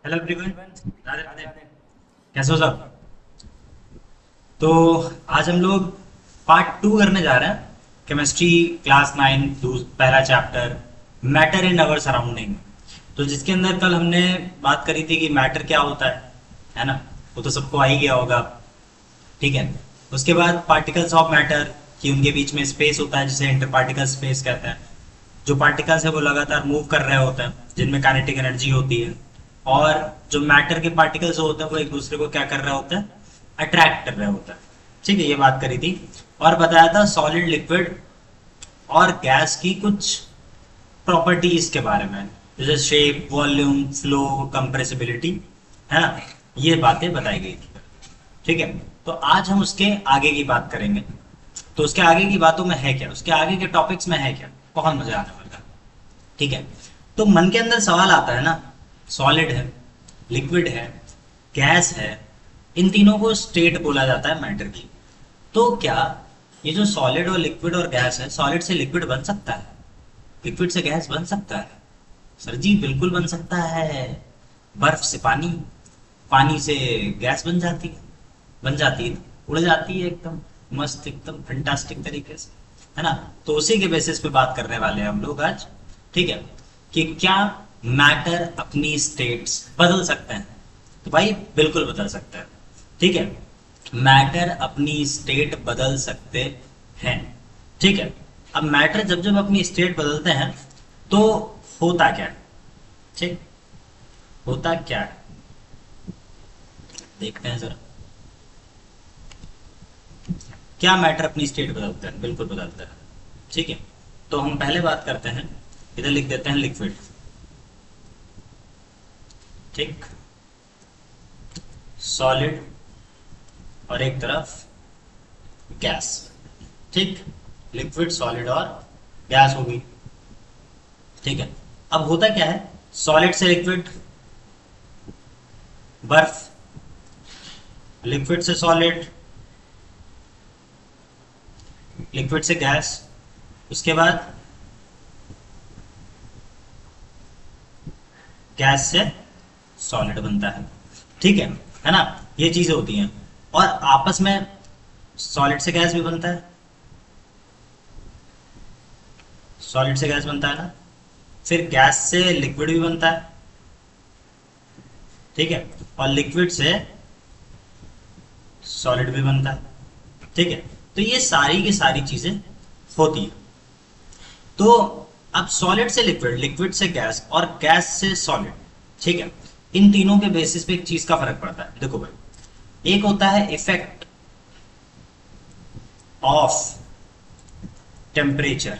Hello everyone, Radhe Radhe. कैसे हो सब? तो आज हम लोग पार्ट 2 करने जा रहे हैं। केमिस्ट्री क्लास 9 पहला chapter, matter in our surrounding. तो जिसके अंदर कल हमने बात करी थी कि मैटर क्या होता है ना? वो तो सबको आ ही गया होगा। ठीक है। उसके बाद पार्टिकल्स ऑफ मैटर, कि उनके बीच में स्पेस होता है जिसे इंटर पार्टिकल स्पेस कहते हैं। जो पार्टिकल्स है वो लगातार मूव कर रहे होते हैं, जिनमें काइनेटिक एनर्जी होती है। और जो मैटर के पार्टिकल्स होते हैं वो एक दूसरे को क्या कर रहे होते हैं? अट्रैक्ट कर रहे होते हैं। ठीक है, ये बात करी थी। और बताया था सॉलिड, लिक्विड और गैस की कुछ प्रॉपर्टीज के बारे में, जैसे शेप, वॉल्यूम, फ्लो, कंप्रेसिबिलिटी, है ना? ये बातें बताई गई थी। ठीक है। तो आज हम उसके आगे की बात करेंगे। तो उसके आगे की बातों में है क्या, उसके आगे के टॉपिक्स में है क्या, बहुत मजा आने वाला है। ठीक है। तो मन के अंदर सवाल आता है ना, सॉलिड है, लिक्विड है, गैस है, इन तीनों को स्टेट बोला जाता है मैटर की। तो क्या ये जो सॉलिड और लिक्विड और गैस है, सॉलिड से लिक्विड बन सकता है? लिक्विड से गैस बन सकता है? सर जी बिल्कुल बन सकता है। बर्फ से पानी, पानी से गैस बन जाती है, उड़ जाती है एकदम मस्त, एकदम फैंटास्टिक तरीके से, है ना? तो उसी के बेसिस पे बात करने वाले हैं हम लोग आज। ठीक है, कि क्या मैटर अपनी स्टेट्स बदल सकते हैं? तो भाई बिल्कुल बदल सकते हैं। ठीक है, मैटर अपनी स्टेट बदल सकते हैं। ठीक है। अब मैटर जब जब अपनी स्टेट बदलते हैं तो होता क्या है? ठीक, होता क्या है देखते हैं जरा। क्या मैटर अपनी स्टेट बदलता है? बिल्कुल बदलता है। ठीक है। तो हम पहले बात करते हैं, इधर लिख देते हैं लिक्विड। ठीक, सॉलिड और एक तरफ गैस। ठीक, लिक्विड, सॉलिड और गैस होगी। ठीक है। अब होता क्या है, सॉलिड से लिक्विड बर्फ, लिक्विड से सॉलिड, लिक्विड से गैस, उसके बाद गैस से सॉलिड बनता है। ठीक है ना? ये चीजें होती हैं। और आपस में सॉलिड से गैस भी बनता है, सॉलिड से गैस बनता है ना? फिर गैस से लिक्विड भी बनता है। ठीक है। और लिक्विड से सॉलिड भी बनता है। ठीक है। तो ये सारी की सारी चीजें होती है। तो अब सॉलिड से लिक्विड, लिक्विड से गैस और गैस से सॉलिड, ठीक है, इन तीनों के बेसिस पे एक चीज का फर्क पड़ता है। देखो भाई, एक होता है इफेक्ट ऑफ टेम्परेचर।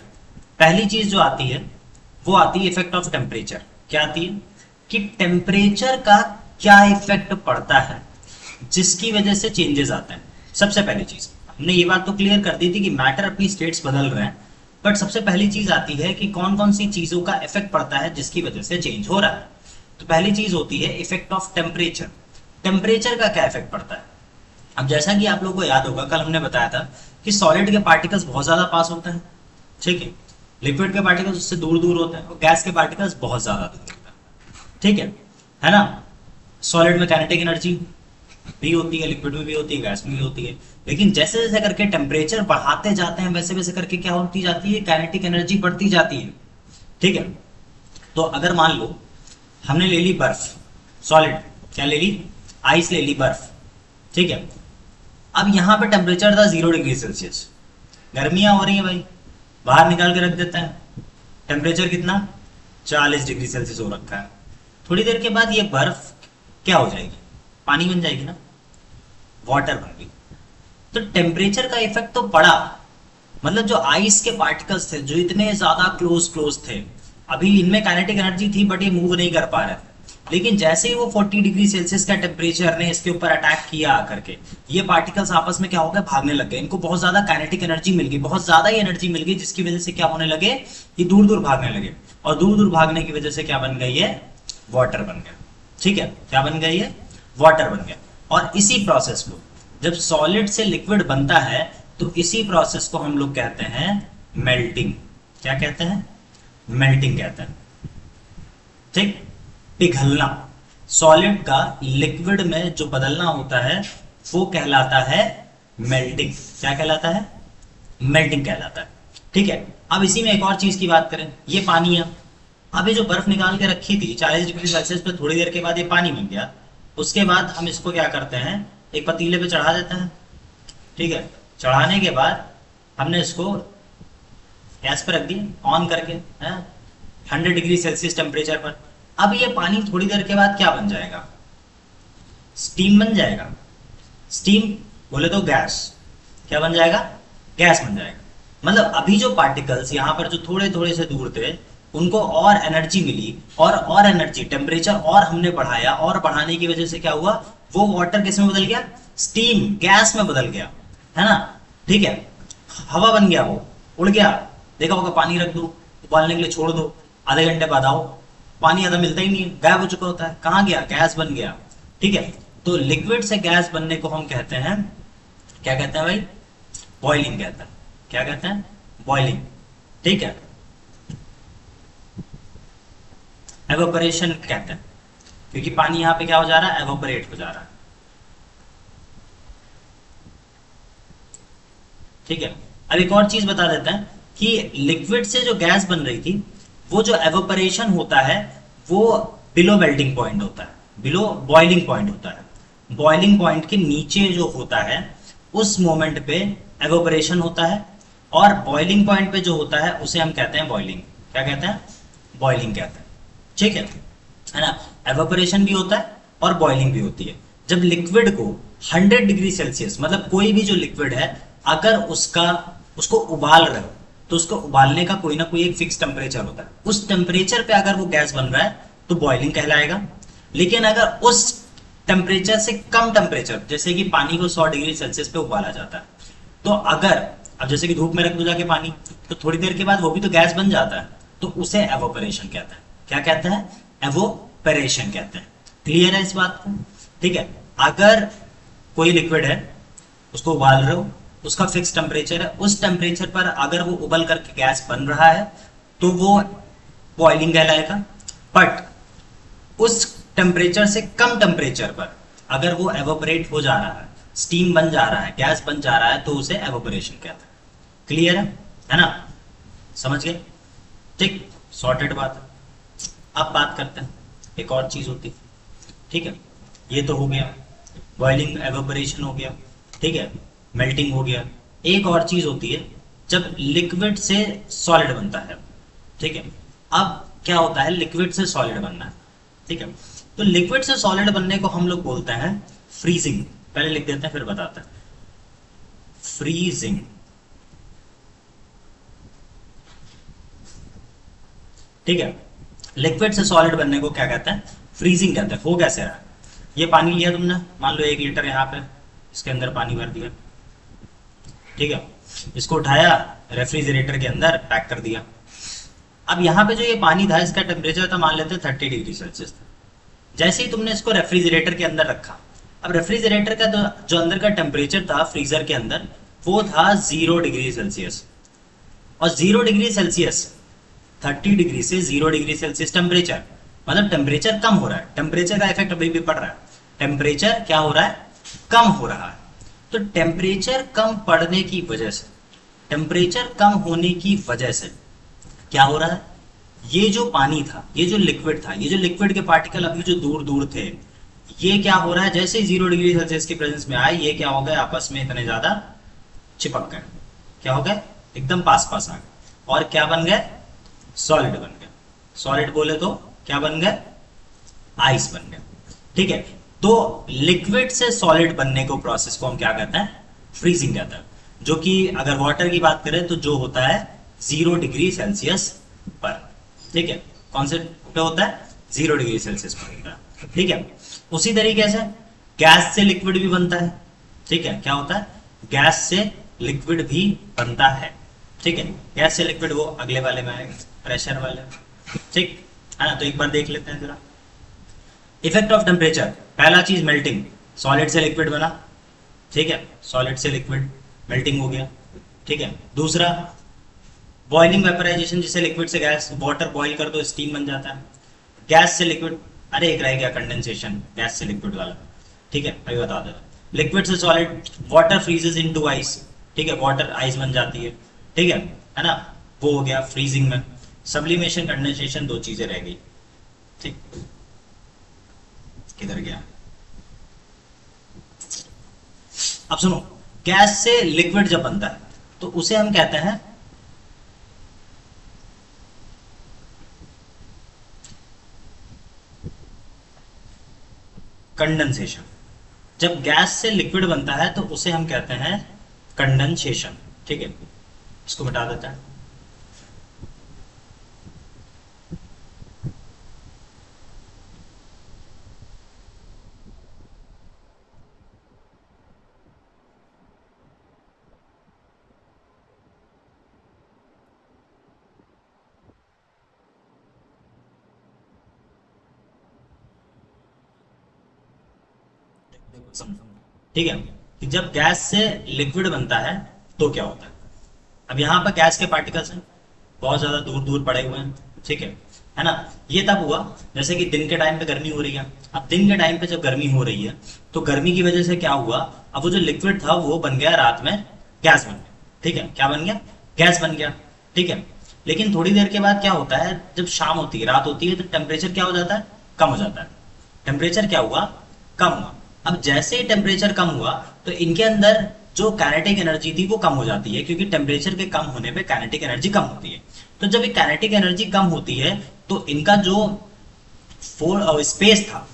पहली चीज जो आती है वो आती है इफेक्ट ऑफ टेम्परेचर। क्या आती है? कि टेम्परेचर का क्या इफेक्ट पड़ता है जिसकी वजह से चेंजेस आते हैं। सबसे पहली चीज हमने ये बात तो क्लियर कर दी थी कि मैटर अपनी स्टेट्स बदल रहे हैं, बट सबसे पहली चीज आती है कि कौन कौन सी चीजों का इफेक्ट पड़ता है जिसकी वजह से चेंज हो रहा है। तो पहली चीज होती है इफेक्ट ऑफ टेम्परेचर। टेम्परेचर का क्या इफेक्ट पड़ता है? अब जैसा कि आप लोगों को याद होगा, कल हमने बताया था कि सॉलिड के पार्टिकल्स बहुत ज्यादा पास होते हैं। ठीक है। लिक्विड के पार्टिकल्स उससे दूर दूर होते हैं और गैस के पार्टिकल्स बहुत ज्यादा दूर होते हैं। ठीक है ना? सॉलिड में काइनेटिक एनर्जी भी होती है, लिक्विड में भी होती है, गैस में भी होती है। लेकिन जैसे जैसे करके टेम्परेचर बढ़ाते जाते हैं वैसे वैसे करके क्या होती जाती है? काइनेटिक एनर्जी बढ़ती जाती है। ठीक है। तो अगर मान लो हमने ले ली बर्फ, सॉलिड, क्या ले ली? आइस ले ली, बर्फ। ठीक है। अब यहां पे टेम्परेचर था 0 डिग्री सेल्सियस, गर्मियां हो रही है भाई, बाहर निकाल के रख देते हैं। टेम्परेचर कितना? 40 डिग्री सेल्सियस हो रखा है। थोड़ी देर के बाद ये बर्फ क्या हो जाएगी? पानी बन जाएगी ना, वाटर बन गई। तो टेम्परेचर का इफेक्ट तो पड़ा। मतलब जो आइस के पार्टिकल्स थे जो इतने ज्यादा क्लोज क्लोज थे, अभी इनमें काइनेटिक एनर्जी थी बट ये मूव नहीं कर पा रहे थे। लेकिन जैसे ही वो 40 डिग्री सेल्सियस का टेम्परेचर ने इसके ऊपर अटैक किया आकर के, ये पार्टिकल्स आपस में क्या हो गए? भागने लग गए। इनको बहुत ज्यादा काइनेटिक एनर्जी मिल गई, बहुत ज्यादा ही एनर्जी मिल गई, जिसकी वजह से क्या होने लगे? ये दूर दूर भागने लगे। और दूर दूर भागने की वजह से क्या बन गई है? वाटर बन गया। ठीक है। क्या बन गई है? वाटर बन गया। और इसी प्रोसेस को जब सॉलिड से लिक्विड बनता है तो इसी प्रोसेस को हम लोग कहते हैं मेल्टिंग। क्या कहते हैं? मेल्टिंग कहते हैं। ठीक, पिघलना। सॉलिड का लिक्विड में जो बदलना होता है वो कहलाता है मेल्टिंग। क्या कहलाता है? मेल्टिंग कहलाता है। ठीक है, अब इसी में एक और चीज की बात करें, ये पानी है। अब ये जो बर्फ निकाल के रखी थी 40 डिग्री सेल्सियस पे, थोड़ी देर के बाद ये पानी बन गया। उसके बाद हम इसको क्या करते हैं, एक पतीले पे चढ़ा देते हैं। ठीक है, चढ़ाने के बाद हमने इसको गैस पर रख दिया ऑन करके, है 100 डिग्री सेल्सियस टेम्परेचर पर। अब ये पानी थोड़ी देर के बाद क्या बन जाएगा? स्टीम बन जाएगा। स्टीम बोले तो गैस। क्या बन जाएगा? गैस बन जाएगा। मतलब अभी जो पार्टिकल्स यहाँ पर जो थोड़े थोड़े से दूर थे, उनको और एनर्जी मिली, और एनर्जी, टेम्परेचर और हमने बढ़ाया, और बढ़ाने की वजह से क्या हुआ, वो वाटर किस में बदल गया? स्टीम, गैस में बदल गया, है ना। ठीक है, हवा बन गया, वो उड़ गया। देखा होगा, पानी रख दो, उबालने के लिए छोड़ दो, आधे घंटे बाद आओ, पानी आधा मिलता ही नहीं है, गायब हो चुका होता है। कहाँ गया? गैस बन गया। ठीक है, तो लिक्विड से गैस बनने को हम कहते हैं, क्या कहते हैं भाई? बॉइलिंग कहते हैं। क्या कहते हैं? बॉइलिंग। ठीक है, एवोपरेशन कहते हैं, क्योंकि पानी यहां पे क्या हो जा रहा है? एवोपरेट हो जा रहा है। ठीक है, अब एक और चीज बता देते हैं कि लिक्विड से जो गैस बन रही थी, वो जो एवोपरेशन होता है वो बिलो मेल्टिंग पॉइंट होता है, बिलो बॉइलिंग पॉइंट होता है। बॉइलिंग पॉइंट के नीचे जो होता है उस मोमेंट पे एवोपरेशन होता है, और बॉइलिंग पॉइंट पे जो होता है उसे हम कहते हैं बॉइलिंग। क्या कहते हैं? बॉइलिंग कहते हैं। ठीक है ना। एवोपरेशन भी होता है और बॉइलिंग भी होती है। जब लिक्विड को 100 डिग्री सेल्सियस, मतलब कोई भी जो लिक्विड है, अगर उसको उबाल रहे हो, तो उसको उबालने का कोई ना कोई एक फिक्स टेम्परेचर होता है। उस टेम्परेचर पे अगर वो गैस बन रहा है तो बॉइलिंग कहलाएगा। लेकिन अगर उस टेम्परेचर से कम टेम्परेचर, जैसे कि पानी को 100 डिग्री सेल्सियस पे उबाला जाता है, तो अगर अब जैसे कि धूप में रख दो जाके पानी, तो थोड़ी देर के बाद वो भी तो गैस बन जाता है, तो उसे एवोपरेशन कहते हैं। क्या कहते हैं? एवोपरेशन कहते हैं। क्लियर है इस बात को? ठीक है, अगर कोई लिक्विड है, उसको उबाल रहे हो, उसका फिक्स टेम्परेचर है, उस टेम्परेचर पर अगर वो उबल करके गैस बन रहा है तो वो बॉइलिंग कहलाएगा। बट उस टेम्परेचर से कम टेम्परेचर पर अगर वो एवोपरेट हो जा रहा है, स्टीम बन जा रहा है, गैस बन जा रहा है, तो उसे एवोपरेशन कहते हैं। क्लियर है ना? समझ गए? ठीक, सॉर्टेड बात है। अब बात करते हैं, एक और चीज होती है। ठीक है, ये तो हो गया, बॉइलिंग एवोपरेशन हो गया। ठीक है, मेल्टिंग हो गया। एक और चीज होती है जब लिक्विड से सॉलिड बनता है। ठीक है, अब क्या होता है? लिक्विड से सॉलिड बनना है। ठीक है, तो लिक्विड से सॉलिड बनने को हम लोग बोलते हैं फ्रीजिंग। पहले लिख देते हैं फिर बताते हैं। फ्रीजिंग। ठीक है, लिक्विड से सॉलिड बनने को क्या कहते हैं? फ्रीजिंग कहते हैं। हो कैसे रहा है? ये पानी लिया तुमने, मान लो 1 लीटर यहाँ पे, इसके अंदर पानी भर दिया। ठीक है, इसको उठाया, रेफ्रिजरेटर के अंदर पैक कर दिया। अब यहाँ पे जो ये पानी था, इसका टेम्परेचर था, मान लेते हैं 30 डिग्री सेल्सियस था। जैसे ही तुमने इसको रेफ्रिजरेटर के अंदर रखा, अब रेफ्रिजरेटर का जो अंदर का टेम्परेचर था फ्रीजर के अंदर, वो था 0 डिग्री सेल्सियस। और 0 डिग्री सेल्सियस, 30 डिग्री से 0 डिग्री सेल्सियस टेम्परेचर, मतलब टेम्परेचर कम हो रहा है। टेम्परेचर का इफेक्ट अभी भी पड़ रहा है। टेम्परेचर क्या हो रहा है? कम हो रहा है। तो टेम्परेचर कम पड़ने की वजह से, टेम्परेचर कम होने की वजह से क्या हो रहा है? ये जो पानी था, ये जो लिक्विड था, ये जो लिक्विड के पार्टिकल अभी जो दूर दूर थे, ये क्या हो रहा है? जैसे ही 0 डिग्री सेल्सियस की प्रेजेंस में आए, ये क्या हो गए? आपस में इतने ज्यादा चिपक गए। क्या हो गए? एकदम पास पास आ गए, और क्या बन गए? सॉलिड बन गए। सॉलिड बोले तो क्या बन गए? आइस बन गए। ठीक है, तो लिक्विड से सॉलिड बनने को प्रोसेस को हम क्या कहते हैं? फ्रीजिंग कहते हैं। जो कि अगर वाटर की बात करें तो जो होता है 0 डिग्री सेल्सियस पर। ठीक है, कौन से पे होता है? 0 डिग्री सेल्सियस पर होता है। ठीक है, उसी तरीके से गैस से लिक्विड भी बनता है। ठीक है, क्या होता है? गैस से लिक्विड भी बनता है। ठीक है, गैस से लिक्विड वो अगले वाले में आएगा, प्रेशर वाले। ठीक है ना, तो एक बार देख लेते हैं जरा। इफेक्ट ऑफ टेम्परेचर, पहला चीज मेल्टिंग, सॉलिड से लिक्विड बना। ठीक है, सॉलिड से लिक्विड, मेल्टिंग हो गया। ठीक है, दूसरा बॉइलिंग वेपराइजेशन, जिसे लिक्विड से गैस, वाटर बॉइल कर दो स्टीम बन जाता है। गैस से लिक्विड, अरे एक रह गया कंडेंसेशन, गैस से लिक्विड वाला। ठीक है, अभी बता दो। लिक्विड से solid, water freezes into ice. ठीक है, वाटर आइस बन जाती है। ठीक है ना, वो हो गया फ्रीजिंग में। सब्लिमेशन, कंडेंसेशन, दो चीजें रह गई। ठीक, किधर गया? अब सुनो, गैस से लिक्विड जब बनता है तो उसे हम कहते हैं कंडेंसेशन। जब गैस से लिक्विड बनता है तो उसे हम कहते हैं कंडेंसेशन। ठीक है, इसको मिटा देता है। ठीक है, कि जब गैस से लिक्विड बनता है तो क्या होता है। अब यहाँ पर गैस के पार्टिकल्स हैं, बहुत ज्यादा दूर दूर पड़े हुए हैं। ठीक है ना। ये तब हुआ जैसे कि दिन के टाइम पे गर्मी हो रही है। अब दिन के टाइम पे जब गर्मी हो रही है तो गर्मी की वजह से क्या हुआ, अब वो जो लिक्विड था वो बन गया रात में गैस बन गया। ठीक है, क्या बन गया? गैस बन गया। ठीक है, लेकिन थोड़ी देर के बाद क्या होता है, जब शाम होती है, रात होती है, तो टेम्परेचर क्या हो जाता है? कम हो जाता है। टेम्परेचर क्या हुआ? कम हुआ। अब जैसे ही टेम्परेचर कम हुआ तो इनके अंदर जो काइनेटिक एनर्जी थी वो कम हो जाती है, क्योंकि टेम्परेचर के कम होने पे काइनेटिक एनर्जी कम होती है। तो जब ये काइनेटिक एनर्जी कम होती है तो इनका जो स्पेस था,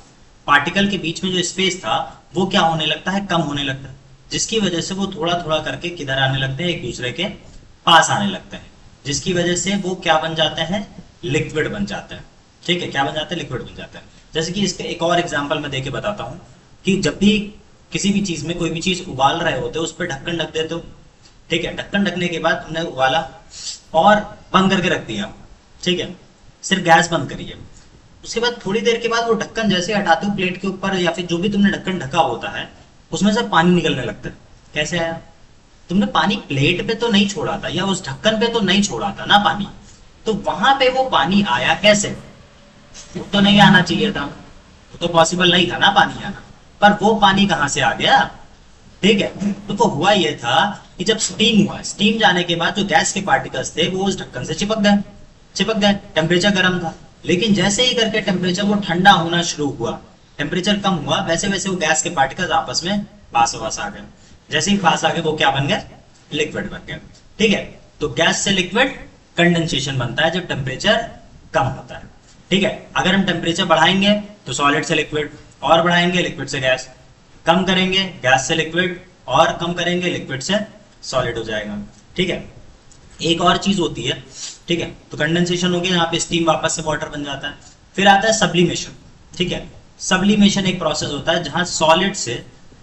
पार्टिकल के बीच में जो स्पेस था वो क्या होने लगता है? कम होने लगता है, जिसकी वजह से वो थोड़ा थोड़ा करके किधर आने लगते हैं? एक दूसरे के पास आने लगते हैं, जिसकी वजह से वो क्या बन जाते हैं? लिक्विड बन जाते हैं। ठीक है, क्या बन जाते हैं? लिक्विड बन जाते हैं। जैसे कि इसका एक और एग्जाम्पल मैं देके बताता हूँ कि जब भी किसी भी चीज में कोई भी चीज उबाल रहे होते हो उस पर ढक्कन ढक देते हो। ठीक है, ढक्कन ढकने के बाद तुमने उबाला और बंद करके रख दिया। ठीक है, सिर्फ गैस बंद करी है। उसके बाद थोड़ी देर के बाद वो ढक्कन जैसे हटाते हो प्लेट के ऊपर या फिर जो भी तुमने ढक्कन ढका होता है उसमें से पानी निकलने लगता है। कैसे आया? तुमने पानी प्लेट पे तो नहीं छोड़ा था या उस ढक्कन पे तो नहीं छोड़ा था ना पानी, तो वहां पे वो पानी आया कैसे? वो तो नहीं आना चाहिए था, वो तो पॉसिबल नहीं था ना पानी आना, पर वो पानी कहां से आ गया? ठीक है, तो वो हुआ ये था कि जब स्टीम हुआ, स्टीम जाने के बाद जो गैस के पार्टिकल्स थे वो उस ढक्कन से चिपक गए। टेम्परेचर गर्म था, लेकिन जैसे ही करके टेम्परेचर वो ठंडा होना शुरू हुआ, टेम्परेचर कम हुआ, वैसे वैसे वो गैस के पार्टिकल्स आपस में पास आ गए। जैसे ही पास आ गए वो क्या बन गए? लिक्विड बन गए। ठीक है, तो गैस से लिक्विड कंडेंसेशन बनता है जब टेम्परेचर कम होता है। ठीक है, अगर हम टेम्परेचर बढ़ाएंगे तो सॉलिड से लिक्विड, और बढ़ाएंगे लिक्विड से गैस, कम करेंगे गैस से लिक्विड, और कम करेंगे लिक्विड से सॉलिड हो जाएगा। ठीक है, एक और चीज होती है। ठीक है, तो कंडेंसेशन हो गया, यहाँ पे स्टीम वापस से वाटर बन जाता है। फिर आता है सब्लिमेशन। ठीक है, सब्लिमेशन एक प्रोसेस होता है जहां सॉलिड से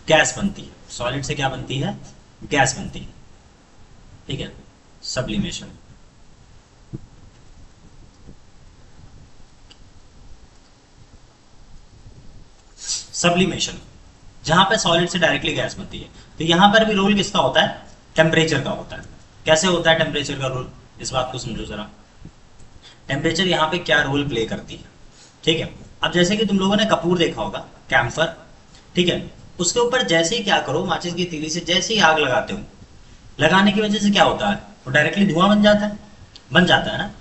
गैस बनती है। सॉलिड से क्या बनती है? गैस बनती है। ठीक है, सब्लिमेशन। सब्लिमेशन जहां पे सॉलिड से डायरेक्टली गैस बनती है। तो यहां पर भी रोल किसका होता है? टेम्परेचर का होता है। कैसे होता है टेम्परेचर का रोल? इस बात को समझो जरा। टेम्परेचर यहाँ पे क्या रोल प्ले करती है। ठीक है, अब जैसे कि तुम लोगों ने कपूर देखा होगा, कैम्फर। ठीक है, उसके ऊपर जैसे ही क्या करो, माचिस की तीली से जैसे ही आग लगाते हो, लगाने की वजह से क्या होता है? वो डायरेक्टली धुआं बन जाता है ना।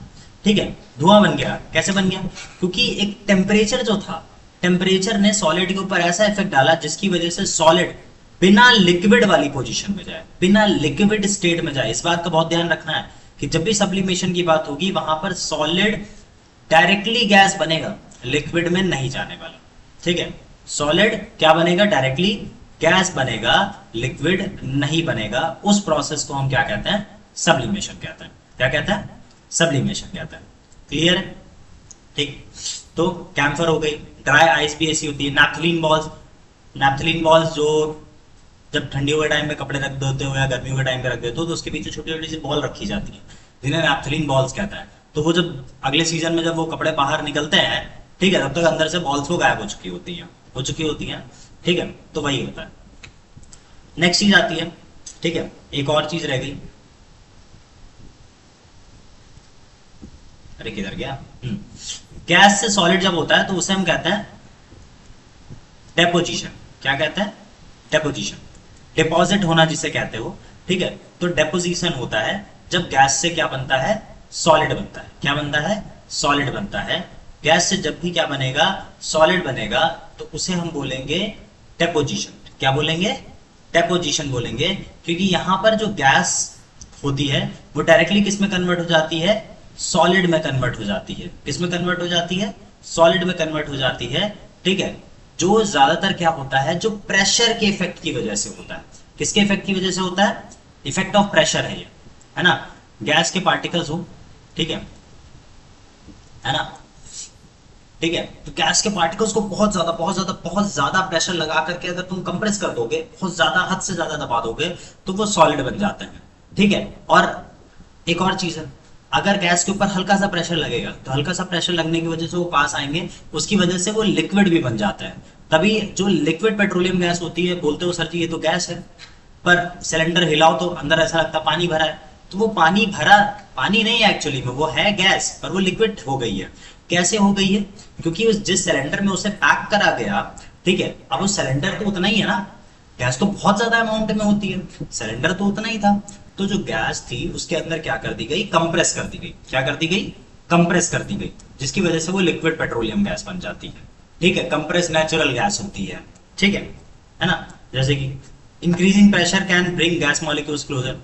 ठीक है, धुआं बन गया। कैसे बन गया? क्योंकि एक टेम्परेचर जो था, टेम्परेचर ने सॉलिड के ऊपर ऐसा इफेक्ट डाला जिसकी वजह से सॉलिड बिना लिक्विड वाली पोजीशन में जाए, बिना लिक्विड स्टेट में जाए। इस बात का बहुत ध्यान रखना है कि जब भी सब्लिमेशन की बात होगी वहां पर सॉलिड डायरेक्टली गैस बनेगा, लिक्विड में नहीं जाने वाला। ठीक है, सॉलिड क्या बनेगा? डायरेक्टली गैस बनेगा, लिक्विड नहीं बनेगा। उस प्रोसेस को हम क्या कहते हैं? सब्लिमेशन कहते हैं। क्या कहते हैं? सब्लिमेशन कहते हैं। क्लियर है? ठीक, तो कैम्फर हो गई। ड्राई आइस भी ऐसी होती है। नैप्थलीन बॉल्स जो जब ठंडियों के टाइम में कपड़े रख देते हो या गर्मियों के टाइम पे रख देते हो तो उसके पीछे छोटी छोटी सी बॉल रखी जाती है, जिन्हें नैप्थलीन बॉल्स कहता है। तो वो जब अगले सीजन में जब वो कपड़े बाहर निकलते हैं, ठीक है, तब तक अंदर से बॉल्स वो गायब हो चुकी होती हैं। ठीक है, तो वही होता है। नेक्स्ट चीज आती है। ठीक है, एक और चीज रह गई। अरे किधर गया? गैस से सॉलिड जब होता है तो उसे हम कहते हैं डेपोजिशन। क्या कहते हैं? डेपोजिशन, डिपॉजिट होना जिसे कहते हो। ठीक है, तो डेपोजिशन होता है जब गैस से क्या बनता है? सॉलिड बनता है। क्या बनता है? सॉलिड बनता है। गैस से जब भी क्या बनेगा? सॉलिड बनेगा, तो उसे हम बोलेंगे डेपोजिशन। क्या बोलेंगे? डेपोजिशन बोलेंगे, क्योंकि यहां पर जो गैस होती है वो डायरेक्टली किस में कन्वर्ट हो जाती है? सॉलिड में कन्वर्ट हो जाती है। किस में कन्वर्ट हो जाती है? सॉलिड में कन्वर्ट हो जाती है। ठीक है, जो ज्यादातर क्या होता है, जो प्रेशर के इफेक्ट की वजह से होता है। किसके इफेक्ट की वजह से होता है? इफेक्ट ऑफ प्रेशर है ये, है ना। गैस के पार्टिकल्स हो, ठीक है ना, ठीक है, तो गैस के पार्टिकल्स को बहुत ज्यादा प्रेशर लगा करके अगर तुम कंप्रेस कर दोगे, बहुत ज्यादा, हद से ज्यादा दबा दोगे, तो वो सॉलिड बन जाते हैं। ठीक है, और एक और चीज है, अगर गैस के ऊपर हल्का सा प्रेशर लगेगा तो हल्का सा प्रेशर लगने की वजह से वो पास आएंगे, उसकी वजह से वो लिक्विड भी बन जाता है। तभी जो लिक्विड पेट्रोलियम गैस होती है, बोलते हो सर जी ये तो गैस है, पर सिलेंडर हिलाओ तो अंदर ऐसा लगता है पानी भरा है, तो वो पानी भरा, पानी नहीं है एक्चुअली में, वो है गैस, पर वो लिक्विड हो गई है। कैसे हो गई है? क्योंकि उस जिस सिलेंडर में उसे पैक करा गया, ठीक है, अब वो सिलेंडर तो उतना ही है ना, गैस तो बहुत ज्यादा अमाउंट में होती है, सिलेंडर तो उतना ही था, तो जो गैस थी उसके अंदर क्या कर दी गई? कंप्रेस कर दी गई। क्या कर दी गई? कंप्रेस कर दी गई, जिसकी वजह से वो लिक्विड पेट्रोलियम गैस बन जाती है। ठीक है, कंप्रेस नेचुरल गैस होती है। ठीक है ना, जैसे कि increasing pressure can bring gas molecules closer.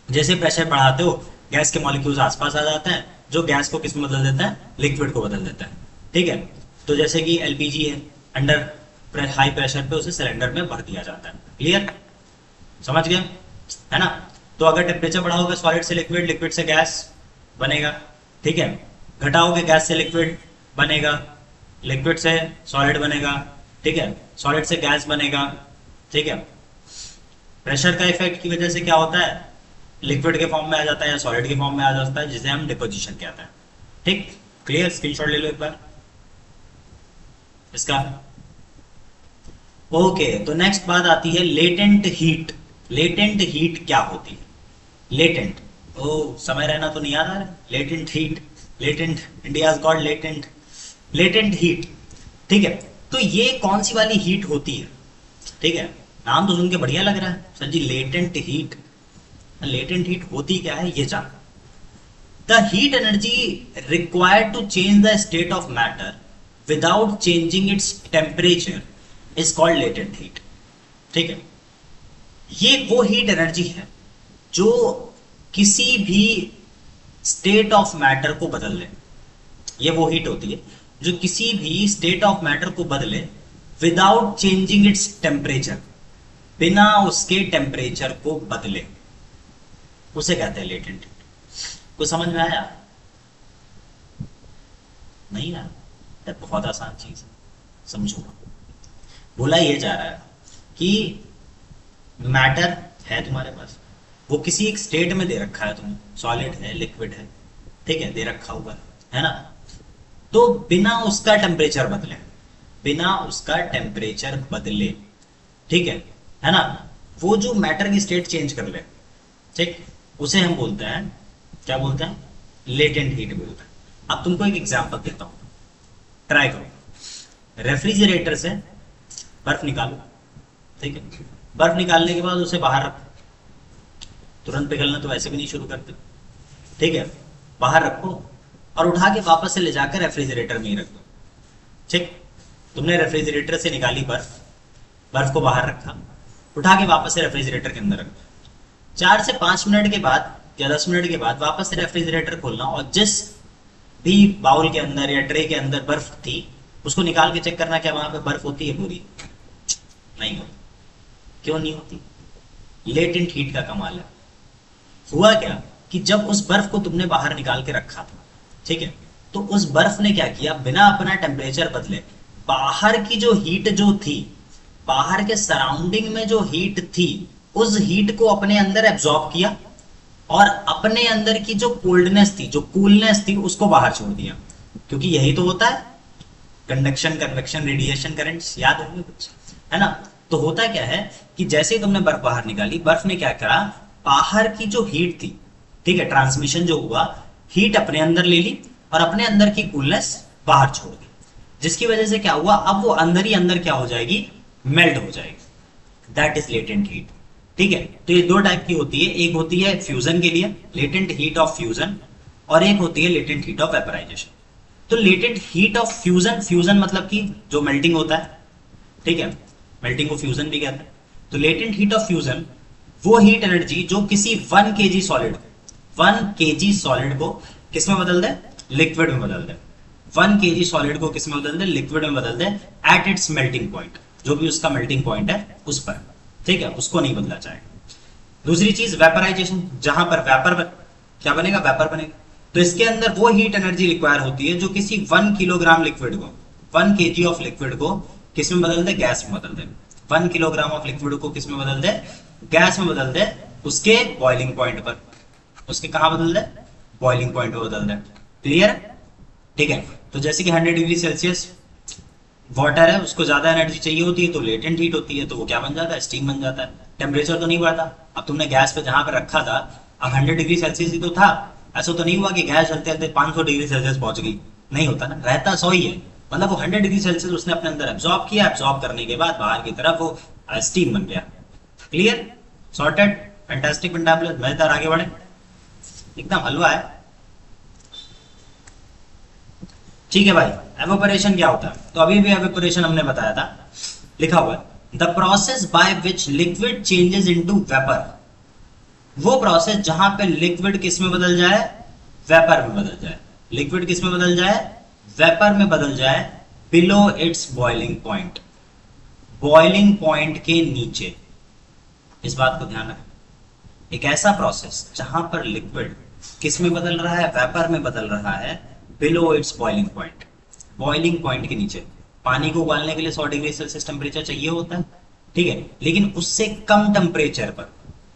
जैसे प्रेशर बढ़ाते हो गैस के मॉलिक्यूल्स आसपास आ जाते हैं, जो गैस को किस में बदल देता है? लिक्विड को बदल देता है। ठीक है, तो जैसे कि एलपीजी है, अंडर हाई प्रेशर पे उसे सिलेंडर में भर दिया जाता है। क्लियर? समझ गए? है ना। तो अगर टेम्परेचर बढ़ाओगे सॉलिड से लिक्विड, लिक्विड से गैस बनेगा। ठीक है, घटाओगे गैस से लिक्विड बनेगा, लिक्विड से सॉलिड बनेगा। ठीक है, सॉलिड से गैस बनेगा। ठीक है, प्रेशर का इफेक्ट की वजह से क्या होता है? लिक्विड के फॉर्म में आ जाता है या सॉलिड के फॉर्म में आ जाता है, जिसे हम डिपोजिशन कहते हैं। ठीक, क्लियर? स्क्रीनशॉट ले लो एक बार इसका। ओके, तो नेक्स्ट बात आती है लेटेंट हीट। लेटेंट हीट क्या होती है? लेटेंट, ओ समय रहना तो नहीं याद आ रहा। Latent heat, latent, India's God latent, latent heat. ठीक है, तो ये कौन सी वाली हीट होती है? ठीक है, नाम तो सुन के बढ़िया लग रहा है sir ji, latent heat. Latent heat होती क्या है ये जान। The heat energy required to change the state of matter without changing its temperature is called latent heat. ठीक है, ये वो हीट एनर्जी है जो किसी भी स्टेट ऑफ मैटर को बदल ले। ये वो हीट होती है जो किसी भी स्टेट ऑफ मैटर को बदले विदाउट चेंजिंग इट्स टेम्परेचर, बिना उसके टेम्परेचर को बदले, उसे कहते हैं लेटेंट हीट। कुछ समझ में आया? नहीं आया? बहुत आसान चीज है, समझो। बोला ये जा रहा है कि मैटर है तुम्हारे पास, वो किसी एक स्टेट में दे रखा है तुम्हें, सॉलिड है, लिक्विड है, ठीक है, दे रखा हुआ है ना, तो बिना उसका टेम्परेचर बदले, बिना उसका टेम्परेचर बदले, ठीक है ना, वो जो मैटर की स्टेट चेंज कर ले, ठीक, उसे हम बोलते हैं, क्या बोलते हैं? लेटेंट हीट बोलते हैं। अब तुमको एक एग्जांपल देता हूं, ट्राई करो। रेफ्रिजरेटर से बर्फ निकालो, ठीक है, बर्फ निकालने के बाद उसे बाहर रखो, तुरंत पिघलना तो वैसे भी नहीं शुरू करते, ठीक है, बाहर रखो और उठा के वापस से ले जाकर रेफ्रिजरेटर में ही रख दो। ठीक, तुमने रेफ्रिजरेटर से निकाली बर्फ, बर्फ को बाहर रखा, उठा के वापस से रेफ्रिजरेटर के अंदर रख दो। 4 से 5 मिनट के बाद या 10 मिनट के बाद वापस से रेफ्रिजरेटर खोलना और जिस भी बाउल के अंदर या ट्रे के अंदर बर्फ थी उसको निकाल के चेक करना क्या वहां पे बर्फ होती है पूरी? नहीं होती। क्यों नहीं होती? लेटेंट हीट का कमाल है। हुआ क्या कि जब उस बर्फ को तुमने बाहर निकाल के रखा था, ठीक है, तो उस बर्फ ने क्या किया, बिना अपना टेम्परेचर बदले बाहर की जो हीट जो थी, बाहर के सराउंडिंग में जो हीट थी, उस हीट को अपने अंदर एब्जॉर्ब किया और अपने अंदर की जो कोल्डनेस थी, जो कूलनेस थी, उसको बाहर छोड़ दिया। क्योंकि यही तो होता है कंडक्शन, कन्वेक्शन, रेडिएशन, करंट्स, याद होंगे कुछ, है ना। तो होता क्या है कि जैसे ही तुमने बर्फ बाहर निकाली, बर्फ ने क्या करा, बाहर की जो हीट थी, ठीक है, ट्रांसमिशन जो हुआ, हीट अपने अंदर ले ली और अपने अंदर की कूलनेस बाहर छोड़ दी, जिसकी वजह से क्या हुआ, अब वो अंदर ही अंदर क्या हो जाएगी, मेल्ट हो जाएगी। That is latent heat. ठीक है, तो ये दो टाइप की होती है, एक होती है फ्यूजन के लिए, लेटेंट हीट ऑफ फ्यूजन, और एक होती है लेटेंट हीट ऑफ वेपराइजेशन। तो latent heat of fusion, fusion मतलब कि जो मेल्टिंग होता है, ठीक है, मेल्टिंग को फ्यूजन भी कहते हैं। तो लेटेंट हीट ऑफ फ्यूजन वो हीट एनर्जी जो किसी 1 kg सॉलिड, 1 kg सॉलिड को किस में बदल दे, लिक्विड में बदल दे। 1 kg सॉलिड को किस में बदल दे, लिक्विड में बदल दे, एट इट्स मेल्टिंग पॉइंट, जो भी उसका मेल्टिंग पॉइंट है उस पर। ठीक है, उसको नहीं बदला जाएगा। दूसरी चीज वेपराइजेशन, जहां पर वेपर क्या बनेगा, वेपर बनेगा। तो इसके अंदर वो हीट एनर्जी रिक्वायर होती है जो किसी 1 किलोग्राम लिक्विड को, 1 kg ऑफ लिक्विड को किस में बदल दे, गैस में बदल दे। 1 किलोग्राम ऑफ लिक्विड को किस में बदल दे, गैस में बदल दे, उसके बॉइलिंग पॉइंट पर, उसके कहां बदल दे, बॉइलिंग पॉइंट पर बदल दे। क्लियर? ठीक है, तो जैसे कि 100 डिग्री सेल्सियस वाटर है, उसको ज्यादा एनर्जी चाहिए होती है तो लेटेंट हीट होती है, तो वो क्या बन जाता है, स्टीम बन जाता है। टेम्परेचर तो नहीं बढ़ता। अब तुमने गैस पे जहां पे रखा था, अब 100 डिग्री सेल्सियस ही तो था, ऐसा तो नहीं हुआ कि गैस चलते चलते 500 डिग्री सेल्सियस पहुंच गई, नहीं होता ना, रहता 100 ही है। मतलब वो 100 डिग्री सेल्सियस उसने अपने अंदर एब्जॉर्ब किया, एब्जॉर्ब करने के बाद बाहर की तरफ वो स्टीम बन गया। क्लियर? सॉर्टेड? फैंटास्टिक, फैंटाबुलस, मजेदार। आगे बढ़े, एकदम हलवा है। ठीक है भाई, एवोपरेशन क्या होता है, तो अभी भी एवोपरेशन हमने बताया था, लिखा हुआ है the process by which liquid changes into vapour. वो प्रोसेस जहां पे लिक्विड किस में बदल जाए, वेपर में बदल जाए। लिक्विड किस में बदल जाए, वेपर में बदल जाए, below it's boiling point, boiling point के नीचे। इस बात को ध्यान रखें, एक ऐसा प्रोसेस जहां पर लिक्विड किस में बदल रहा है, वेपर में बदल रहा है, below it's boiling point, boiling point के नीचे। पानी को उबालने के लिए 100 डिग्री सेल्सियस टेम्परेचर चाहिए होता है, ठीक है, लेकिन उससे कम टेम्परेचर पर,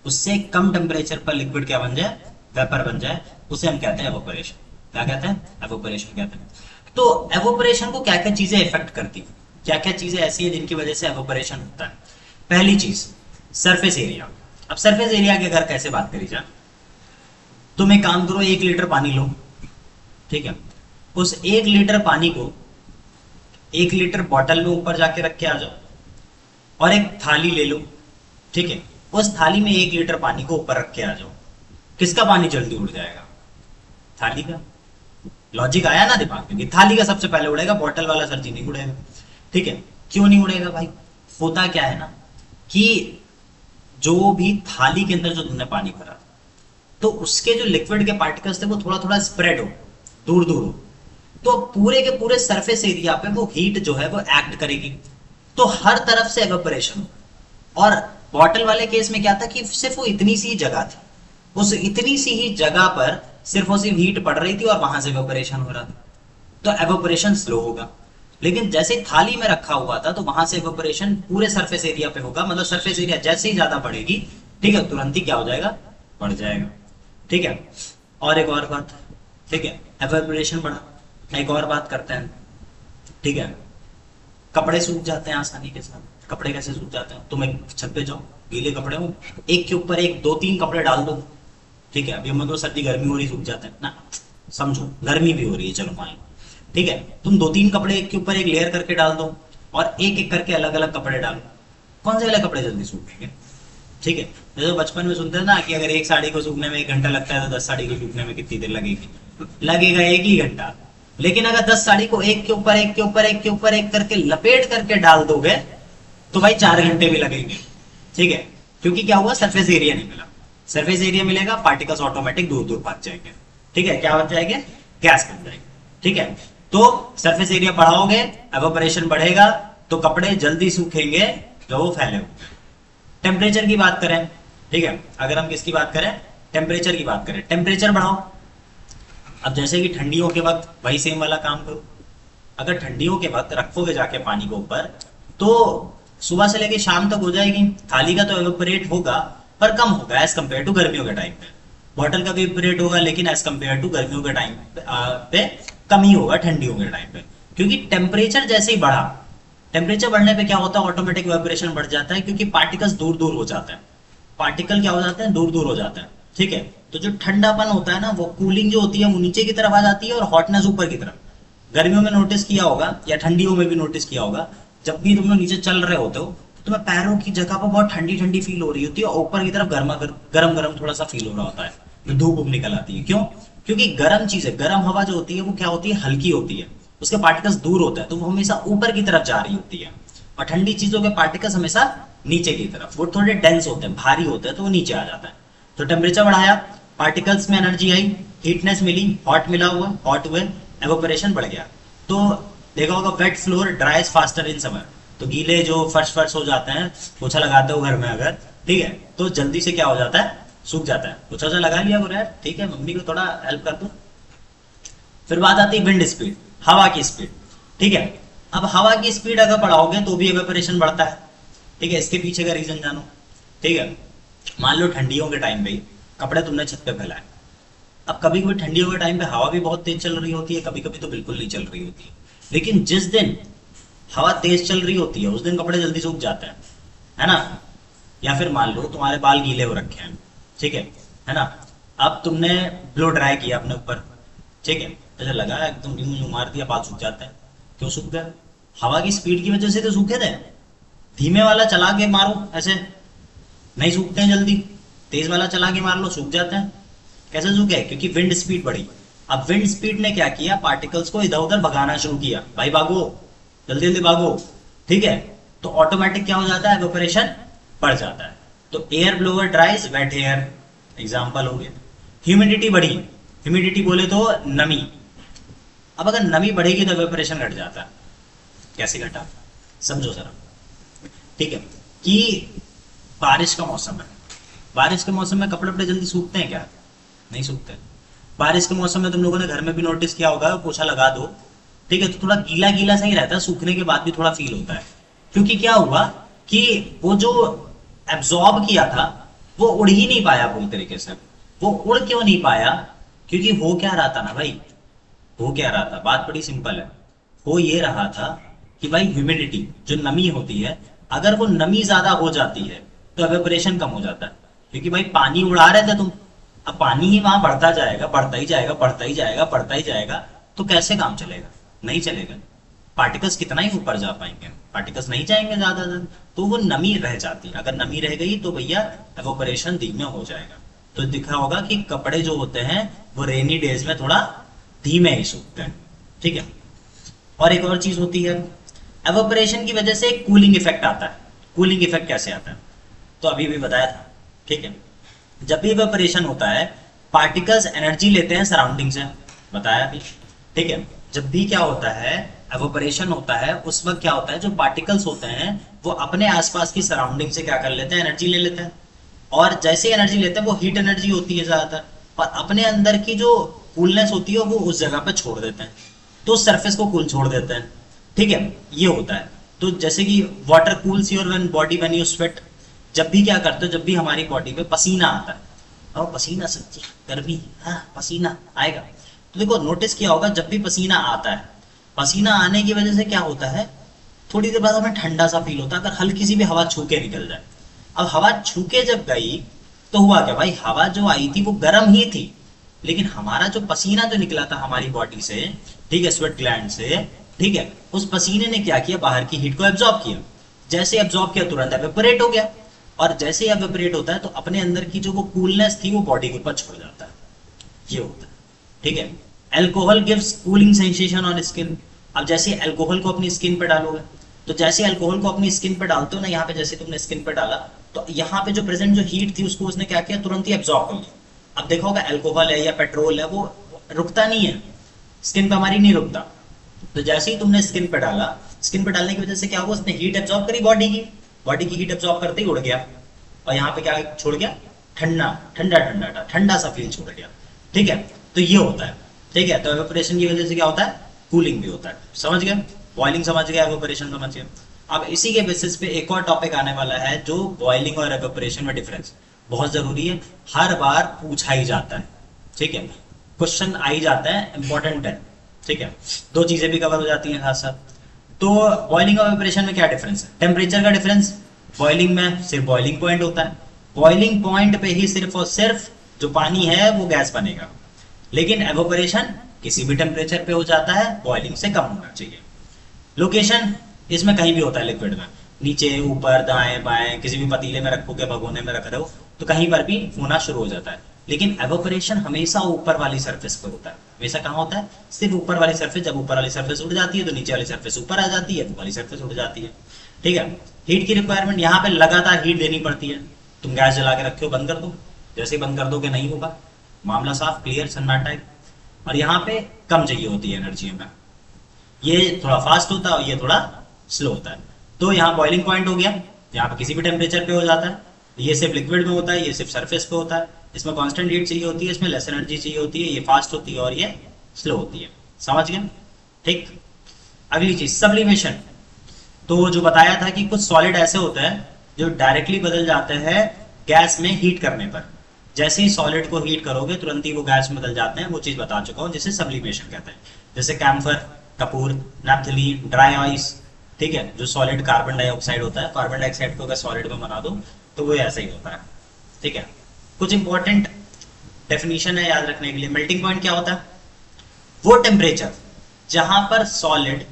उससे कम टेम्परेचर पर लिक्विड क्या बन जाए, वेपर बन जाए, उसे हम कहते हैं एवोपरेशन। क्या कहते हैं, एवोपरेशन कहते हैं। तो एवोपरेशन को क्या क्या चीजें इफेक्ट करती है, क्या क्या चीजें ऐसी है जिनकी वजह से एवोपरेशन होता है। पहली चीज सरफेस एरिया। अब सरफेस एरिया की अगर कैसे बात करी जाए, तुम एक काम करो, 1 लीटर पानी लो, ठीक है, उस 1 लीटर पानी को 1 लीटर बॉटल में ऊपर जाके रख के आ जाओ, और एक थाली ले लो, ठीक है, उस थाली में 1 लीटर पानी को ऊपर रख के आ जाओ। किसका पानी जल्दी उड़ जाएगा, थाली का। लॉजिक आया ना दिमाग में, थाली का सबसे पहले उड़ेगा, बॉटल वाला सर जी नहीं उड़ेगा। ठीक है, क्यों नहीं उड़ेगा भाई, होता क्या है ना कि जो भी थाली के अंदर जो तुमने पानी भरा, तो उसके जो लिक्विड के पार्टिकल्स थे वो थोड़ा थोड़ा स्प्रेड हो, दूर दूर हो, तो पूरे के पूरे सरफेस एरिया पे वो हीट जो है वो एक्ट करेगी, तो हर तरफ से एवेपोरेशन हो। और बॉटल वाले केस में क्या था कि सिर्फ वो इतनी सी जगह थी, उस इतनी सी ही जगह पर सिर्फ और सिर्फ हीट पड़ रही थी और वहां से एवेपोरेशन हो रहा था, तो एवेपोरेशन स्लो होगा। लेकिन जैसे थाली में रखा हुआ था तो वहां से एवेपोरेशन पूरे सरफेस एरिया पे होगा, मतलब सरफेस एरिया जैसे ही ज्यादा बढ़ेगी, ठीक है, तुरंत ही क्या हो जाएगा, बढ़ जाएगा। ठीक है, और एक और बात, ठीक है, एवेपोरेशन बढ़ा, एक और बात करते हैं, ठीक है, कपड़े सूख जाते हैं आसानी के साथ। कपड़े कैसे सूख जाते हैं, तुम एक छत पे जाओ, गीले कपड़े हो, एक के ऊपर एक 2-3 कपड़े डाल दो, ठीक है, अभी मतलब सर्दी गर्मी हो रही, सूख जाते हैं ना, समझो गर्मी भी हो रही है, चलो मान, ठीक है, तुम 2-3 कपड़े एक के ऊपर एक लेयर करके डाल दो, और एक एक करके अलग अलग कपड़े डालो, कौन से अलग कपड़े जल्दी सूखेंगे। ठीक है, जैसे बचपन में सुनते हैं ना कि अगर एक साड़ी को सूखने में 1 घंटा लगता है तो 10 साड़ी को सूखने में कितनी देर लगेगी, लगेगा 1 ही घंटा। लेकिन अगर 10 साड़ी को एक के ऊपर एक के ऊपर एक के ऊपर एक करके लपेट करके डाल दोगे तो भाई 4 घंटे भी लगेंगे। ठीक है, क्योंकि क्या हुआ, सरफेस एरिया नहीं मिला, सरफेस एरिया मिलेगा, पार्टिकल्स ऑटोमेटिक दूर दूर भाग जाएंगे। ठीक है, क्या बन जाएंगे, गैस बन जाएंगे। ठीक है, तो सरफेस एरिया बढ़ाओगे, एवेपोरेशन बढ़ेगा, तो कपड़े जल्दी सूखेंगे जो वो फैले होंगे। टेम्परेचर की बात करें, ठीक है, अगर हम किसकी बात करें, टेम्परेचर की बात करें, टेम्परेचर बढ़ाओ। अब जैसे कि ठंडियों के वक्त वही सेम वाला काम करो, अगर ठंडियों के वक्त रखोगे जाके पानी को ऊपर, तो सुबह से लेके शाम तक हो जाएगी, थाली का तो एवेपोरेट होगा पर कम होगा एज कम्पेयर टू गर्मियों के टाइम पे, बॉटल का भी एवेपोरेट होगा लेकिन एज कम्पेयर टू गर्मियों के टाइम पे कम ही होगा ठंडियों के टाइम पे, क्योंकि टेम्परेचर जैसे ही बढ़ा, टेम्परेचर बढ़ने पे क्या होता है, ऑटोमेटिक एवेपोरेशन बढ़ जाता है, क्योंकि पार्टिकल्स दूर दूर हो जाते हैं, पार्टिकल क्या हो जाते हैं, दूर दूर हो जाते हैं। ठीक है, तो जो ठंडापन होता है ना, वो कूलिंग जो होती है वो नीचे की तरफ आ जाती है और हॉटनेस ऊपर की तरफ, गर्मियों में नोटिस किया होगा या ठंडियों में भी नोटिस किया होगा, जब भी तुम लोग नीचे चल रहे होते हो तो तुम्हें पैरों की जगह पर बहुत ठंडी ठंडी फील हो रही होती है और ऊपर की तरफ गरम गरम थोड़ा सा फील हो रहा होता है, तो धूप निकल आती है। क्यों? क्योंकि गर्म चीज है, गर्म हवा जो होती है वो क्या होती है, हल्की होती है, उसके पार्टिकल्स दूर होता है तो वो हमेशा ऊपर की तरफ जा रही होती है, और ठंडी चीजों के पार्टिकल्स हमेशा नीचे की तरफ, वो थोड़े डेंस होते हैं, भारी होते हैं, तो वो नीचे आ जाता है। तो टेम्परेचर बढ़ाया, पार्टिकल्स में एनर्जी आई, हीटनेस मिली, हॉट मिला हुआ, हॉट हुए, एवोपरेशन बढ़ गया। तो देखा होगा wait floor ड्राइज faster in summer, तो गीले जो फर्श फर्श हो जाते हैं, पोछा लगाते हो घर में अगर, ठीक है, तो जल्दी से क्या हो जाता है, सूख जाता है। पोछा लगा लिया बोला यार, ठीक है, मम्मी को थोड़ा हेल्प कर दो। फिर बात आती है विंड स्पीड, हवा की स्पीड, ठीक है। अब हवा की स्पीड अगर बढ़ाओगे तो भी एवेपोरेशन बढ़ता है, ठीक है। इसके पीछे का रीजन जानो, ठीक है। मान लो ठंडियों के टाइम पे कपड़े तुमने छत पे फैलाए, अब कभी कभी ठंडियों के टाइम पे हवा भी बहुत तेज चल रही होती है, कभी कभी तो बिल्कुल नहीं चल रही होती है, लेकिन जिस दिन हवा तेज चल रही होती है उस दिन कपड़े जल्दी सूख जाते हैं, है ना। या फिर मान लो तुम्हारे बाल गीले हो रखे हैं, ठीक है ना, अब तुमने ब्लो ड्राई किया अपने ऊपर, ठीक है, ऐसे लगा एकदम यूं मार दिया, बाल सूख जाते हैं। क्यों सूख गए? हवा की स्पीड की वजह से तो सूखे थे। धीमे वाला चला के मारो ऐसे नहीं सूखते हैं जल्दी, तेज वाला चला के मार लो सूख जाते हैं। कैसे सूखे? क्योंकि विंड स्पीड बढ़ी। अब विंड स्पीड ने क्या किया, पार्टिकल्स को इधर उधर भगाना शुरू किया, भाई भागो, जल्दी जल्दी भागो, ठीक है। तो ऑटोमेटिक क्या हो जाता है, एवेपोरेशन बढ़ जाता है। तो air blower dries wet air, example हो गया। ह्यूमिडिटी बढ़ी, ह्यूमिडिटी बोले तो नमी। अब अगर नमी बढ़ेगी तो एवेपोरेशन घट जाता है। कैसे घटा, समझो जरा, ठीक है। कि बारिश का मौसम है, बारिश के मौसम में कपड़े वपड़े जल्दी सूखते हैं क्या? नहीं सूखते। बारिश के मौसम में तुम लोगों ने घर में भी नोटिस किया होगा, पोछा लगा दो, ठीक है, तो थोड़ा गीला गीला सा ही रहता है, सूखने के बाद भी थोड़ा फील होता है। क्योंकि क्या हुआ कि वो जो एब्जॉर्ब किया था वो उड़ ही नहीं पाया पूरी तरीके से। वो उड़ क्यों नहीं पाया? क्योंकि हो क्या रहा था ना भाई, हो क्या रहा था, बात बड़ी सिंपल है। हो ये रहा था कि भाई ह्यूमिडिटी जो नमी होती है, अगर वो नमी ज्यादा हो जाती है तो एवेपोरेशन कम हो जाता है। क्योंकि भाई पानी उड़ा रहे थे तुम, अब पानी ही वहां बढ़ता जाएगा, बढ़ता ही जाएगा, बढ़ता ही जाएगा, बढ़ता ही जाएगा, तो कैसे काम चलेगा? नहीं चलेगा। पार्टिकल्स कितना ही ऊपर जा पाएंगे, पार्टिकल्स नहीं जाएंगे ज्यादा, तो वो नमी रह जाती है। अगर नमी रह गई तो भैया एवेपोरेशन धीमे हो जाएगा। तो दिखा होगा कि कपड़े जो होते हैं वो रेनी डेज में थोड़ा धीमे ही सूखते हैं, ठीक है। और एक और चीज होती है, एवेपोरेशन की वजह से एक कूलिंग इफेक्ट आता है। कूलिंग इफेक्ट कैसे आता है? तो अभी भी बताया था, ठीक है। जब भी एवेपोरेशन होता है पार्टिकल्स एनर्जी लेते हैं सराउंडिंग से, बताया अभी, ठीक है। जब भी क्या होता है, एवेपोरेशन होता है, उस वक्त क्या होता है, जो पार्टिकल्स होते हैं वो अपने आसपास की सराउंडिंग से क्या कर लेते हैं, एनर्जी ले लेते हैं। और जैसे एनर्जी लेते हैं वो हीट एनर्जी होती है ज्यादातर, और अपने अंदर की जो कूलनेस होती है वो उस जगह पे छोड़ देते हैं, तो उस सरफेस को कूल छोड़ देते हैं, ठीक है। ये होता है। तो जैसे कि water cools your when body when you sweat, जब भी क्या करते हो, जब भी हमारी बॉडी पे पसीना आता है, और पसीना सच्ची गर्मी, हाँ पसीना आएगा, तो देखो नोटिस किया होगा जब भी पसीना आता है, पसीना आने की वजह से क्या होता है, थोड़ी देर बाद हमें ठंडा सा फील होता है अगर हल्की सी भी हवा छू के निकल जाए। अब हवा छू के जब गई तो हुआ क्या भाई, हवा जो आई थी वो गर्म ही थी, लेकिन हमारा जो पसीना जो निकला था हमारी बॉडी से, ठीक है, स्वेट ग्लैंड से, ठीक है, उस पसीने ने क्या किया, बाहर की हीट को एब्जॉर्ब किया। जैसे एब्जॉर्ब किया तुरंत एवेपोरेट हो गया, और जैसे ही एवेपोरेट होता है तो अपने अंदर की जो वो कूलनेस थी वो बॉडी के ऊपर छोड़ जाता है। ये होता है, ठीक है। Alcohol gives cooling sensation on skin. अब जैसे अल्कोहल को अपनी स्किन पे डालोगे, तो जैसे अल्कोहल को अपनी स्किन पे डालते हो ना, यहाँ पे जैसे तुमने स्किन पे डाला तो यहाँ पे जो प्रेजेंट जो हीट थी उसको उसने क्या किया, तुरंत ही एब्जॉर्ब कर लिया। अब देखा होगा अल्कोहल है या पेट्रोल है वो रुकता नहीं है, स्किन पे हमारी नहीं रुकता। तो जैसे ही तुमने स्किन पे डाला, स्किन पे डालने की वजह से क्या हुआ, उसने हीट एब्जॉर्ब करी, बॉडी की हीट एब्जॉर्ब करते ही उड़ गया, और यहाँ पे क्या छोड़ गया, ठंडा ठंडा ठंडा ठंडा सा फील छोड़ गया, ठीक है। तो ये होता है, ठीक है। तो एवेपोरेशन की वजह से क्या होता है, कूलिंग भी होता है। समझ गए, बॉइलिंग समझ गए, एवेपोरेशन समझ गए। अब इसी के बेसिस पे एक और टॉपिक आने वाला है जो बॉइलिंग और एवेपोरेशन में डिफरेंस, बहुत जरूरी है, हर बार पूछा ही जाता है, ठीक है, क्वेश्चन आ ही जाता है, इंपॉर्टेंट है, ठीक है। दो चीजें भी कवर हो जाती हैं साथ साथ। तो बॉइलिंग और एवेपोरेशन में क्या डिफरेंस है? टेम्परेचर का डिफरेंस, बॉइलिंग में सिर्फ बॉइलिंग पॉइंट होता है, बॉइलिंग पॉइंट पे ही सिर्फ और सिर्फ जो पानी है वो गैस बनेगा, लेकिन एवेपोरेशन किसी भी टेम्परेचर पे हो जाता है, बॉइलिंग से कम होना चाहिए। लोकेशन इसमें कहीं भी होता है लिक्विड में, नीचे ऊपर दाएं बाएं, किसी भी पतीले में रखोगे, भगोने में रख रहे हो तो कहीं पर भी होना शुरू हो जाता है। लेकिन एवोपरेशन हमेशा ऊपर वाली सरफेस पर होता है। हमेशा कहाँ होता है? सिर्फ ऊपर वाली सरफेस। जब ऊपर वाली सरफेस उड़ जाती है तो नीचे वाली सरफेस ऊपर आ जाती है, तो वाली सरफेस उड़ जाती है। ठीक है। हीट की रिक्वायरमेंट यहाँ पे लगातार हीट देनी पड़ती है। तुम गैस जला के रखे हो, बंद कर दो, जैसे बंद कर दोगे नहीं होगा, मामला साफ, क्लियर, सन्नाटा है। और यहाँ पे कम चाहिए होती है एनर्जी में, ये थोड़ा फास्ट होता है और ये थोड़ा स्लो होता है। तो यहाँ बॉइलिंग पॉइंट हो गया, यहाँ पे किसी भी टेम्परेचर पे हो जाता है। ये सिर्फ लिक्विड में होता है, ये सिर्फ सरफेस पे होता है। इसमें कांस्टेंट हीट चाहिए होती है, इसमें लेस एनर्जी चाहिए होती है, ये फास्ट होती है और ये स्लो होती है। समझ गए? ठीक। अगली चीज सब्लिमेशन। तो जो बताया था कि कुछ सॉलिड ऐसे होते हैं जो डायरेक्टली बदल जाते हैं गैस में हीट करने पर। जैसे ही सॉलिड को हीट करोगे तुरंत ही वो गैस में बदल जाते हैं, वो चीज बता चुका हूं, जिसे सब्लिमेशन कहते हैं। जैसे कैम्फर, कपूर, नैप्थलीन, ड्राई आइस। ठीक है। जो सॉलिड कार्बन डाइऑक्साइड होता है, कार्बन डाइऑक्साइड को अगर सॉलिड में बना दो तो वो ऐसा ही होता है। ठीक है। कुछ इंपॉर्टेंट डेफिनेशन है याद रखने के लिए। मेल्टिंग पॉइंट क्या होता है? वो टेम्परेचर जहां पर सॉलिड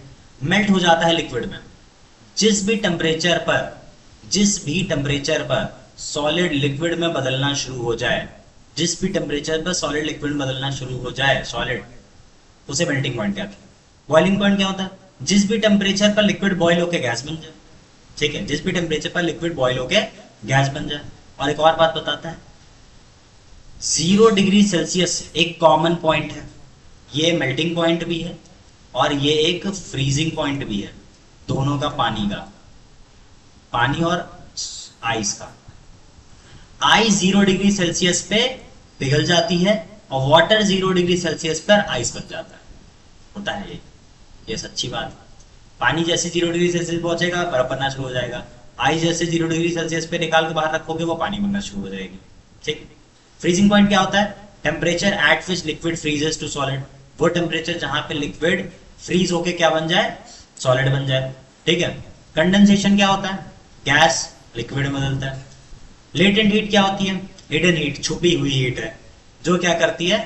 मेल्ट हो जाता है लिक्विड में। जिस भी टेम्परेचर पर सॉलिड लिक्विड में बदलना शुरू हो जाए, जिस भी टेम्परेचर पर सॉलिड लिक्विड में बदलना शुरू हो जाए सॉलिड, उसे मेल्टिंग पॉइंट कहते हैं। बॉइलिंग पॉइंट क्या होता है? जिस भी टेम्परेचर पर लिक्विड बॉयल होकर गैस बन जाए। ठीक है। जिस भी टेम्परेचर पर लिक्विड बॉयल होकर गैस बन जाए। और एक और बात बताता है, 0 डिग्री सेल्सियस एक कॉमन पॉइंट है। ये मेल्टिंग पॉइंट भी है और ये एक फ्रीजिंग पॉइंट भी है, दोनों का, पानी और आइस का। आइस 0 डिग्री सेल्सियस पे पिघल जाती है और वाटर 0 डिग्री सेल्सियस पर आइस बन जाता है। होता है ये सच्ची बात। पानी जैसे 0 डिग्री सेल्सियस पहुंचेगा बर्फ बनना शुरू हो जाएगा। आइस जैसे 0 डिग्री सेल्सियस पे निकाल के बाहर रखोगे वो पानी बनना शुरू हो जाएगी। ठीक। फ्रीजिंग पॉइंट क्या होता है? Temperature at which liquid freezes to solid. वो टेम्परेचर जहां पे लिक्विड फ्रीज होके क्या बन जाए? सॉलिड बन जाए। ठीक है। कंडेंसेशन क्या होता है? गैस लिक्विड में बदलता है। लेटेंट हीट क्या होती है? हिडन हीट, छुपी हुई हीट है, जो क्या करती है?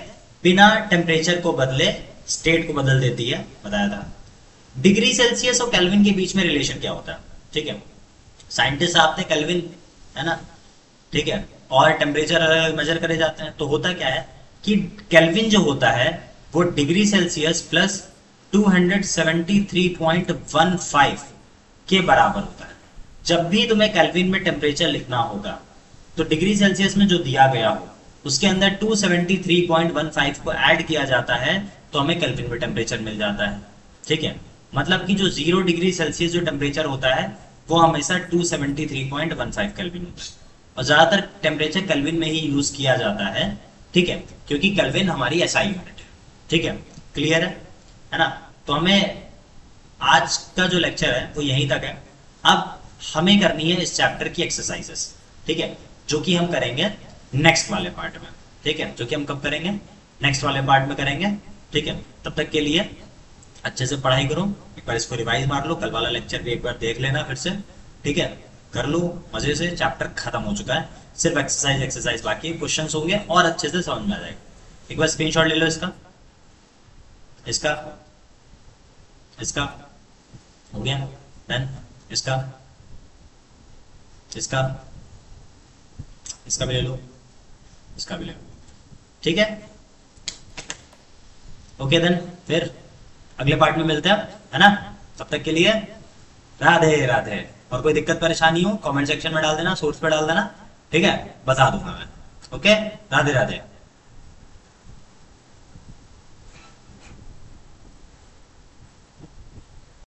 बिना टेम्परेचर को बदले स्टेट को बदल देती है, बताया था। डिग्री सेल्सियस और केल्विन के बीच में रिलेशन क्या होता है? ठीक है। साइंटिस्ट साहब थे केल्विन, है ना? ठीक है। और टेम्परेचर मेजर करे जाते हैं, तो होता क्या है कि केल्विन जो होता है वो डिग्री सेल्सियस प्लस 273.15 के बराबर होता है। जब भी तुम्हें केल्विन में टेम्परेचर लिखना होगा तो डिग्री सेल्सियस में जो दिया गया हो उसके अंदर 273.15 को ऐड किया जाता है तो हमें केल्विन में टेम्परेचर मिल जाता है। ठीक है। मतलब कि जो 0 डिग्री सेल्सियस जो टेम्परेचर होता है वो हमेशा 273.15 केल्विन होता है और ज्यादातर टेम्परेचर केल्विन में ही यूज किया जाता है। ठीक है। क्योंकि केल्विन हमारी एसआई यूनिट है। ठीक है। क्लियर है ना? तो हमें आज का जो लेक्चर है वो यहीं तक है। अब हमें करनी है इस चैप्टर की एक्सरसाइजेस। ठीक है। जो कि हम करेंगे नेक्स्ट वाले पार्ट में। ठीक है। जो कि हम कब करेंगे? नेक्स्ट वाले पार्ट में करेंगे। ठीक है। तब तक के लिए अच्छे से पढ़ाई करो, एक बार इसको रिवाइज मार लो, कल वाला लेक्चर भी एक बार देख लेना फिर से। ठीक है। कर लो मजे से, चैप्टर खत्म हो चुका है, सिर्फ एक्सरसाइज बाकी है। क्वेश्चन होंगे और अच्छे से समझ में आ जाएगा। एक बार स्क्रीनशॉट ले लो इसका हो गया। देन इसका भी ले लो, इसका भी ले लो। ठीक है। ओके देन फिर अगले पार्ट में मिलते हैं, है ना? तब तक के लिए राधे राधे। और कोई दिक्कत परेशानी हो कमेंट सेक्शन में डाल देना, सोर्स पे डाल देना। ठीक है। बता दूंगा मैं। ओके। राधे राधे।